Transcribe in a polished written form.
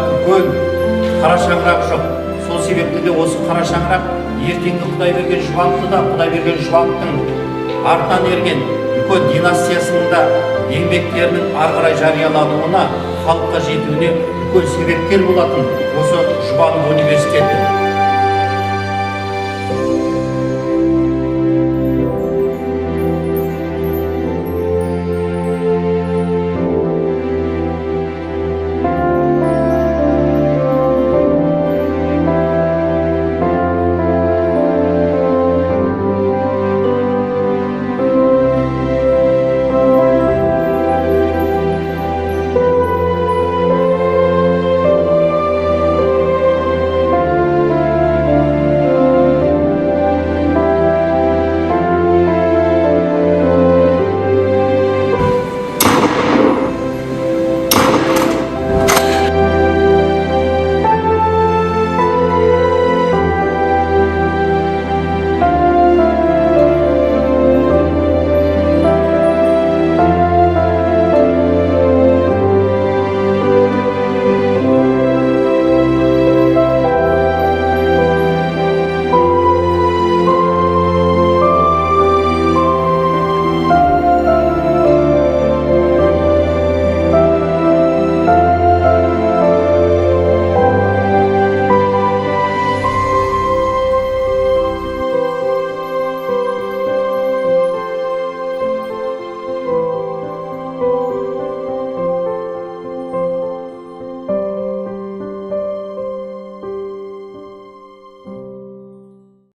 үлкен қара шаңырақ жоқ. Сол себепті де осы қара шаңырақ ертеңгі Құдайберген Жұбановты да Құдайберген Жұбановтың артынан ерген үлкен династиясының да еңбектерінің ары қарай жариялануына, халыққа жетуіне үлкен себепкер болатын осы Жұбанов университеті.